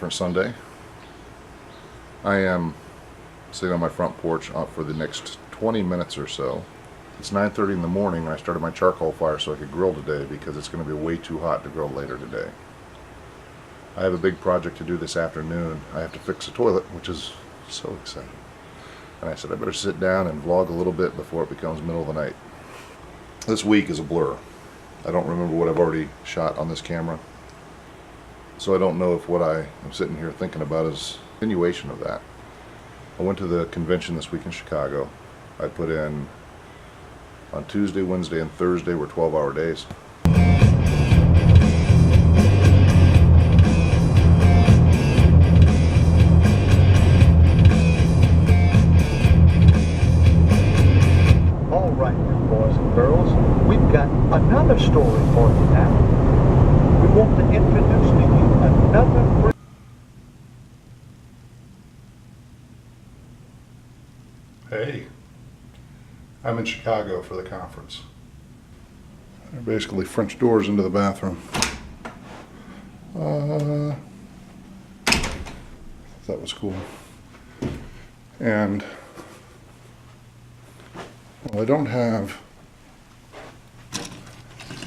different Sunday. I am sitting on my front porch for the next 20 minutes or so. It's 9:30 in the morning and I started my charcoal fire so I could grill today because it's going to be way too hot to grill later today. I have a big project to do this afternoon. I have to fix a toilet, which is so exciting. And I said I better sit down and vlog a little bit before it becomes middle of the night. This week is a blur. I don't remember what I've already shot on this camera. So I don't know if what I am sitting here thinking about is a continuation of that. I went to the convention this week in Chicago. I put in on Tuesday, Wednesday, and Thursday were 12-hour days. All right, boys and girls, we've got another story for you now. We want to introduce to you another. Hey, I'm in Chicago for the conference. They're basically French doors into the bathroom. That was cool. And well, I don't have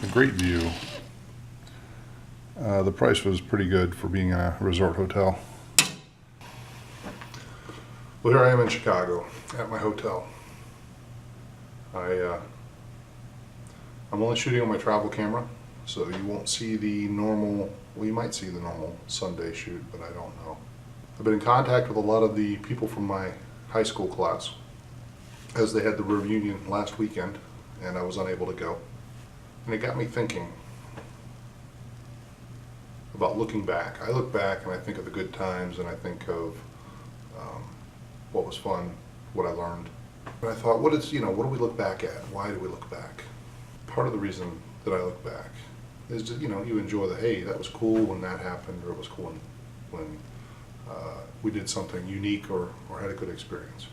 a great view. The price was pretty good for being a resort hotel. Well, here I am in Chicago at my hotel. I'm only shooting on my travel camera, so you won't see the normal, well, you might see the normal Sunday shoot, but I don't know. I've been in contact with a lot of the people from my high school class as they had the reunion last weekend and I was unable to go. And it got me thinking about looking back. I look back and I think of the good times and I think of what was fun, what I learned. And I thought, what do we look back at? Why do we look back? Part of the reason that I look back is that, you enjoy the, hey, that was cool when that happened, or it was cool when we did something unique or had a good experience.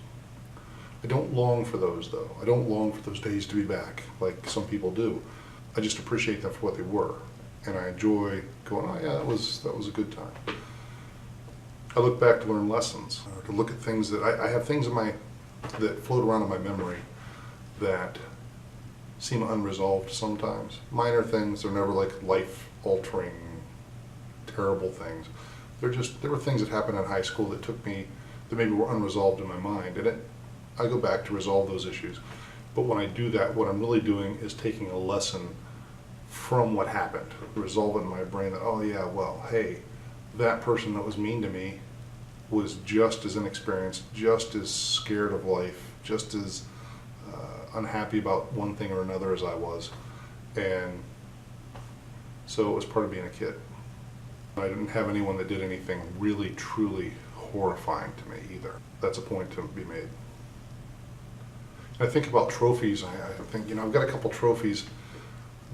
I don't long for those, though. I don't long for those days to be back like some people do. I just appreciate them for what they were. And I enjoy going, oh yeah, that was a good time. I look back to learn lessons, to look at things that I have things that float around in my memory that seem unresolved sometimes. Minor things, they're never like life-altering, terrible things. There were things that happened in high school that maybe were unresolved in my mind, and I go back to resolve those issues. But when I do that, what I'm really doing is taking a lesson from what happened, resolve it in my brain that, oh yeah, well, hey, that person that was mean to me was just as inexperienced, just as scared of life, just as unhappy about one thing or another as I was. And so it was part of being a kid. I didn't have anyone that did anything really, truly horrifying to me either. That's a point to be made. I think about trophies. I think, I've got a couple trophies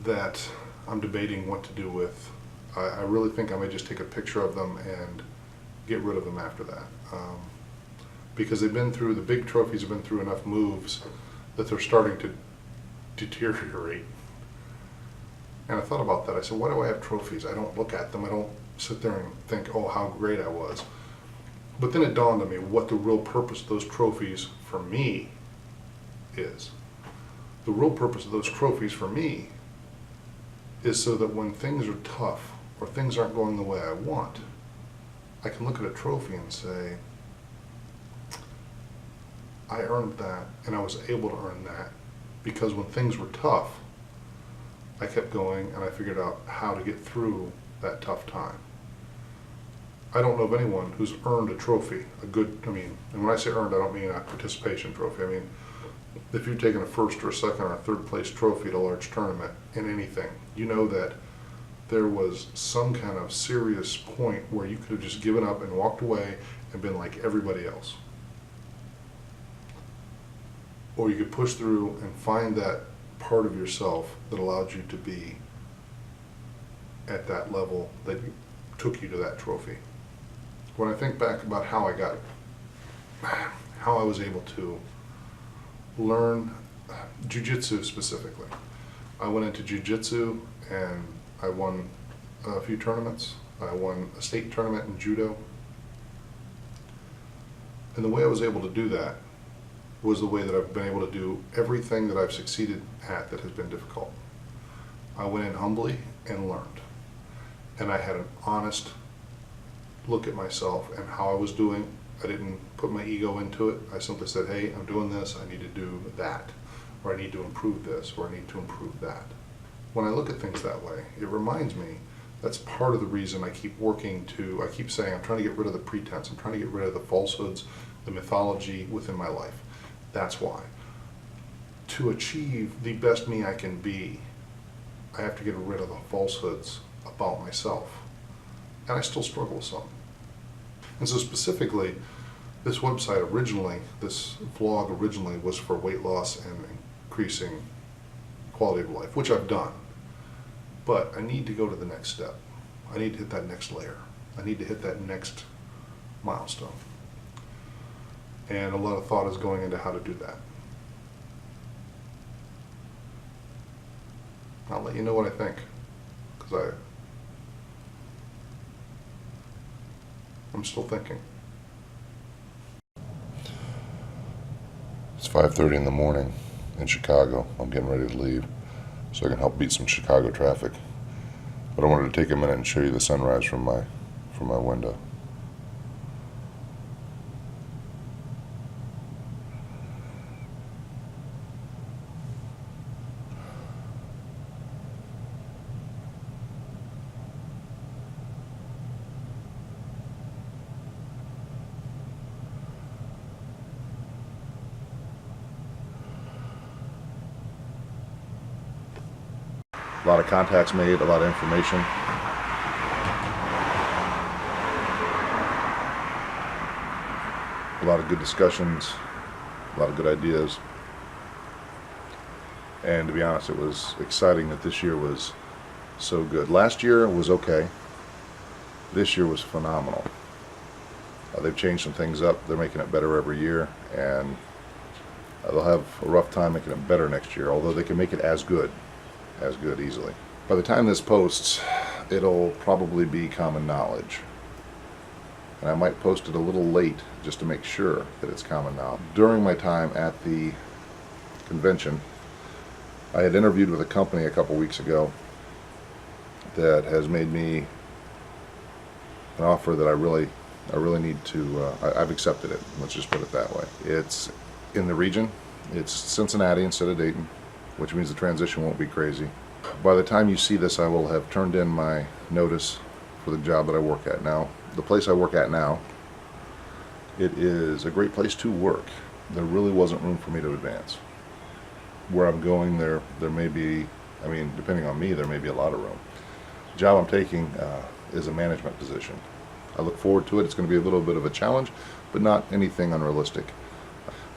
that I'm debating what to do with. I really think I may just take a picture of them and get rid of them after that. Because the big trophies have been through enough moves that they're starting to deteriorate. And I thought about that. I said, why do I have trophies? I don't look at them. I don't sit there and think, oh, how great I was. But then it dawned on me what the real purpose of those trophies for me is. The real purpose of those trophies for me is so that when things are tough or things aren't going the way I want, I can look at a trophy and say, I earned that, and I was able to earn that because when things were tough, I kept going and I figured out how to get through that tough time. I don't know of anyone who's earned a trophy, and when I say earned, I don't mean a participation trophy. I mean, if you've taken a first or a second or a third place trophy at a large tournament in anything, you know that there was some kind of serious point where you could have just given up and walked away and been like everybody else. Or you could push through and find that part of yourself that allowed you to be at that level that took you to that trophy. When I think back about how I was able to learn jiu-jitsu specifically. I went into jiu-jitsu and I won a few tournaments I won a state tournament in judo. And the way I was able to do that was the way that I've been able to do everything that I've succeeded at that has been difficult. I went in humbly and learned. And I had an honest look at myself and how I was doing. I didn't put my ego into it. I simply said, hey, I'm doing this, I need to do that, or I need to improve this, or I need to improve that. When I look at things that way, it reminds me that's part of the reason I keep I keep saying I'm trying to get rid of the pretense, I'm trying to get rid of the falsehoods, the mythology within my life. That's why. To achieve the best me I can be, I have to get rid of the falsehoods about myself. And I still struggle with some. And so specifically, this website originally, this vlog originally was for weight loss and increasing quality of life, which I've done. But I need to go to the next step. I need to hit that next layer. I need to hit that next milestone. And a lot of thought is going into how to do that. I'll let you know what I think, because I'm still thinking. It's 5:30 in the morning in Chicago. I'm getting ready to leave so I can help beat some Chicago traffic. But I wanted to take a minute and show you the sunrise from my window. A lot of contacts made, a lot of information. A lot of good discussions, a lot of good ideas. And to be honest, it was exciting that this year was so good. Last year was okay. This year was phenomenal. They've changed some things up. They're making it better every year, and they'll have a rough time making it better next year, although they can make it as good easily. By the time this posts, it'll probably be common knowledge. And I might post it a little late just to make sure that it's common knowledge. During my time at the convention, I had interviewed with a company a couple weeks ago that has made me an offer that I really need to, I've accepted it. Let's just put it that way. It's in the region. It's Cincinnati instead of Dayton, which means the transition won't be crazy. By the time you see this, I will have turned in my notice for the job that I work at now. The place I work at now, it is a great place to work. There really wasn't room for me to advance. Where I'm going, there may be, I mean, depending on me, there may be a lot of room. The job I'm taking is a management position. I look forward to it. It's going to be a little bit of a challenge, but not anything unrealistic.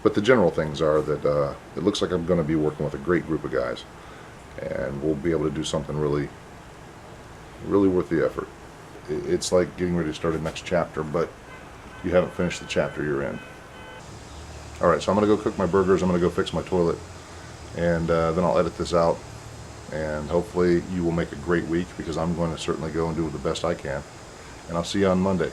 But the general things are that it looks like I'm going to be working with a great group of guys, and we'll be able to do something really worth the effort. It's like getting ready to start a next chapter, but you haven't finished the chapter you're in. All right, so I'm going to go cook my burgers. I'm going to go fix my toilet, and then I'll edit this out, and hopefully you will make a great week, because I'm going to certainly go and do the best I can. And I'll see you on Monday.